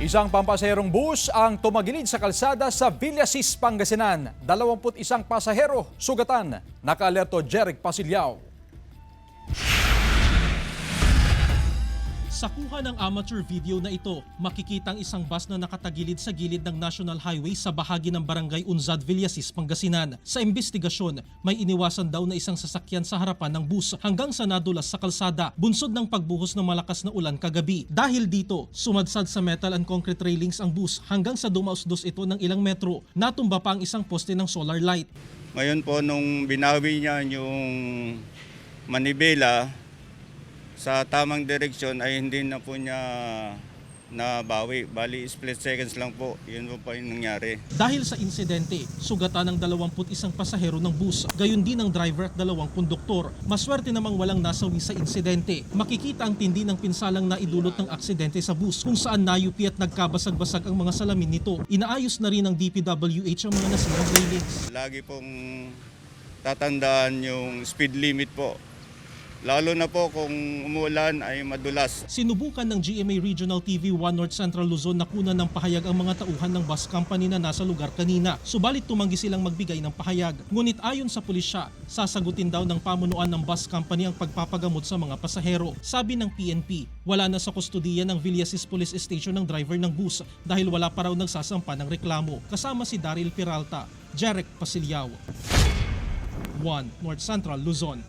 Isang pampasaherong bus ang tumagilid sa kalsada sa Villasis, Pangasinan. 21 pasahero sugatan. Naka-alerto Jeric Pasilyao. Sa kuha ng amateur video na ito, makikita ang isang bus na nakatagilid sa gilid ng National Highway sa bahagi ng Barangay Unzad, Villasis, Pangasinan. Sa investigasyon, may iniwasan daw na isang sasakyan sa harapan ng bus hanggang sa nadulas sa kalsada, bunsod ng pagbuhos ng malakas na ulan kagabi. Dahil dito, sumadsad sa metal and concrete railings ang bus hanggang sa dumausdos ito ng ilang metro. Natumba pa ang isang poste ng solar light. Ngayon po, nung binawi niya yung manibela sa tamang direksyon ay hindi na po niya nabawi. Bali, split seconds lang po. Yun po yung nangyari. Dahil sa insidente, sugatan ng 21 pasahero ng bus, gayon din ang driver at 2 konduktor. Maswerte namang walang nasawi sa insidente. Makikita ang tindi ng pinsalang naidulot ng aksidente sa bus kung saan nayupi at nagkabasag-basag ang mga salamin nito. Inaayos na rin ng DPWH ang mga nasirang railings. Lagi pong tatandaan yung speed limit po. Lalo na po kung umulan ay madulas. Sinubukan ng GMA Regional TV 1 North Central Luzon na kunan ng pahayag ang mga tauhan ng bus company na nasa lugar kanina. Subalit tumanggi silang magbigay ng pahayag. Ngunit ayon sa pulisya, sasagutin daw ng pamunuan ng bus company ang pagpapagamot sa mga pasahero. Sabi ng PNP, wala na sa kustudiya ng Villasis Police Station ng driver ng bus dahil wala pa raw nagsasampa ng reklamo. Kasama si Daryl Peralta, Jeric Pasilyao. 1 North Central Luzon.